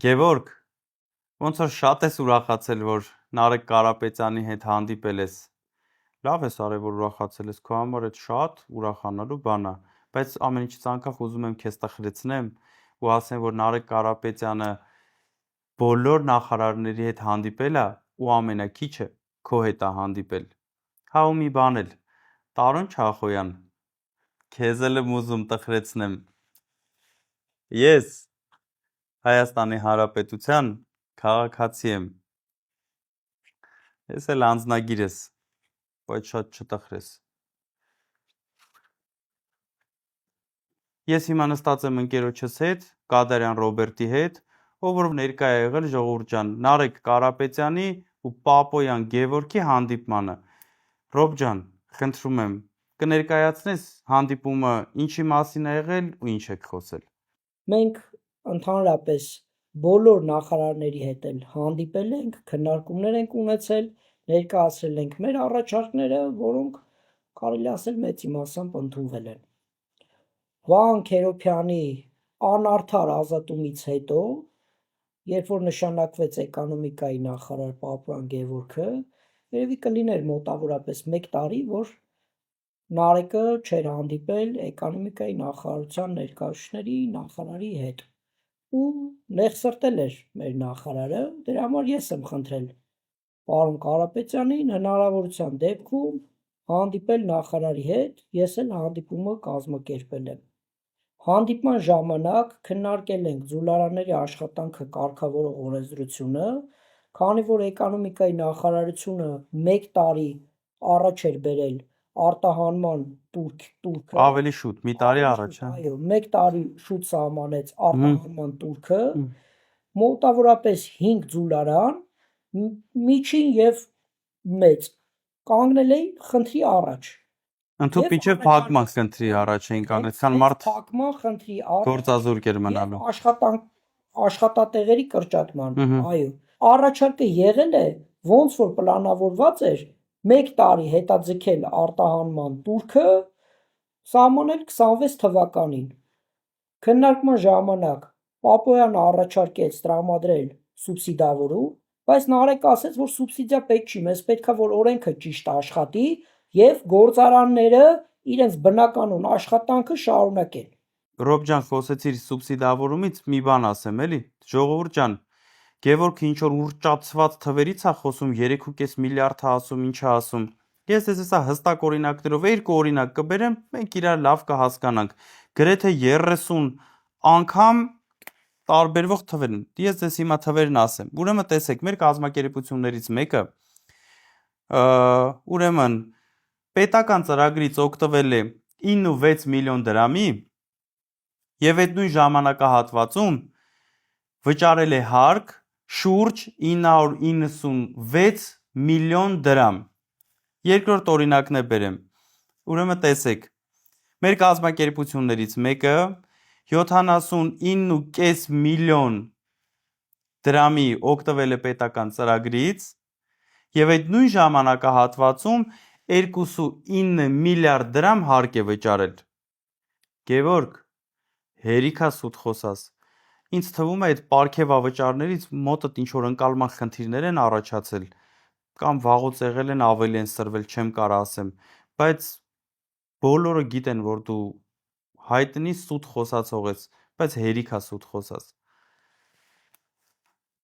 Գևորգ, ոնց որ շատ ես ուրախացել, որ Նարեկ Կարապետյանի հետ հանդիպել ես։ Լավ ես արել, որ ուրախացել ես, քո համար այդ շատ ուրախանալու բան է, բայց ամեն ինչից անկախ ուզում եմ քեզ տխրեցնեմ ու ասեմ, որ Նարեկ Կարապետյանը բոլոր նախարարների հետ հանդիպել է ու ամենակիչը քո հետ է հանդիպել։ Հա ու մի բան էլ, Տարոն Չախոյան, քեզ էլ եմ ուզում տխրեցնեմ։ Ես Հայաստանի Հանրապետության քաղաքացի եմ։ Ես էլ անձնագիր ես, բայց շատ չտխրես։ Ես հիմա նստած եմ ընկերոջս հետ, Կադարյան Ռոբերտի հետ, ով որ ներկա է եղել ժողովուրդ ջան, Նարեկ Կարապետյանի ու Պապոյան Գևորգի հանդիպմանը։ Ռոբ ջան, խնդրում եմ, կներկայացնես հանդիպումը ինչի մասին է եղել ու ինչ եք խոսել։ Մենք ընդհանրապես բոլոր նախարարների հետ էլ հանդիպել ենք, քննարկումներ ենք ունեցել, ներկայացրել ենք մեր առաջարկները, որոնք կարելի ասել մեծ իմաստամբ ընդունվել են։ Վահան Քերոբյանի անարդար ազատումից հետո, երբ որ նշանակվեց էկոնոմիկայի նախարար Պապոյան Գևորգը, երևի կլիներ մոտավորապես 1 տարի, որ Նարեկը չէր հանդիպել էկոնոմիկայի նախարարության ներկայացուցիչների նախարարի հետ ու նեղսրտել էր մեր նախարարը, դրա համար ես եմ խնդրել պարոն Կարապետյանին հնարավորության դեպքում հանդիպել նախարարի հետ, ես էլ հանդիպումը կազմակերպել եմ։ Հանդիպման ժամանակ քննարկել ենք ձուլարանների աշխատանքը կարգավորող օրենսդրությունը, քանի որ էկոնոմիկայի նախարարությունը 1 տարի առաջ էր բերել արտահանման տուրքը, Ավելի շուտ, մի տարի առաջ, հա։ Այո, 1 տարի շուտ սահմանեց արտահանման տուրքը, մոտավորապես 5 ձուլարան, միջին եւ մեծ, կանգնել էին խնդրի առաջ։ Ընդհանուր մինչև փակման խնդրի առաջ էին կանգնել, քան մարդ փակման խնդրի առաջ գործազուրկ էր մնալու։ Աշխատատեղերի կրճատման, այո։ Առաջարկը եղել է, ոնց որ պլանավորված էր 1 տարի հետաձգել արտահանման տուրքը, սահմանել 26 թվականին։ Քննարկման ժամանակ Պապոյանը առաջարկեց տրամադրել սուբսիդավորում, բայց Նարեկը ասեց, որ սուբսիդիա պետք չի, մեզ պետքա որ օրենքը ճիշտ աշխատի եւ գործարանները իրենց բնականոն աշխատանքը շարունակեն։ Ռոբ ջան, խոսեցիր սուբսիդավորումից, մի բան ասեմ, էլի։ Ժողովուրդ ջան, Գևորգը ինչ որ ուռճացված թվերից է խոսում, 3.5 միլիարդ է ասում, ինչ է ասում։ Ես դες հեսա հստակ օրինակներով 2 օրինակ կբերեմ, մենք իրար լավ կհասկանանք։ Գրեթե 30 անգամ տարբերվող թվեր են։ Ես դες հիմա թվերն ասեմ։ Ուրեմն տեսեք, մեր կազմակերպություններից մեկը ուրեմն պետական ծրագրից օգտվել է 9.6 միլիոն դրամի եւ այդ նույն ժամանակահատվածում վճարել է հարկ շուրջ 996 միլիոն դրամ։ Երկրորդ օրինակն է բերեմ։ Ուրեմն տեսեք, մեր կազմակերպություններից մեկը 79.5 միլիոն դրամի օգտվել է պետական ծրագրից եւ այդ նույն ժամանակահատվածում 2.9 միլիարդ դրամ հարկ է վճարել։ Գևորգ, հերիքա սուտ խոսաս։ Ինձ թվում է այդ պարգևավճարներից մոտդ ինչ որ ընկալման խնդիրներ են առաջացել կամ վաղուց եղել են ավելի են սրվել, չեմ կարող ասեմ, բայց բոլորը գիտեն, որ դու հայտնի սուտ խոսացող ես, բայց հերիքա սուտ խոսաս։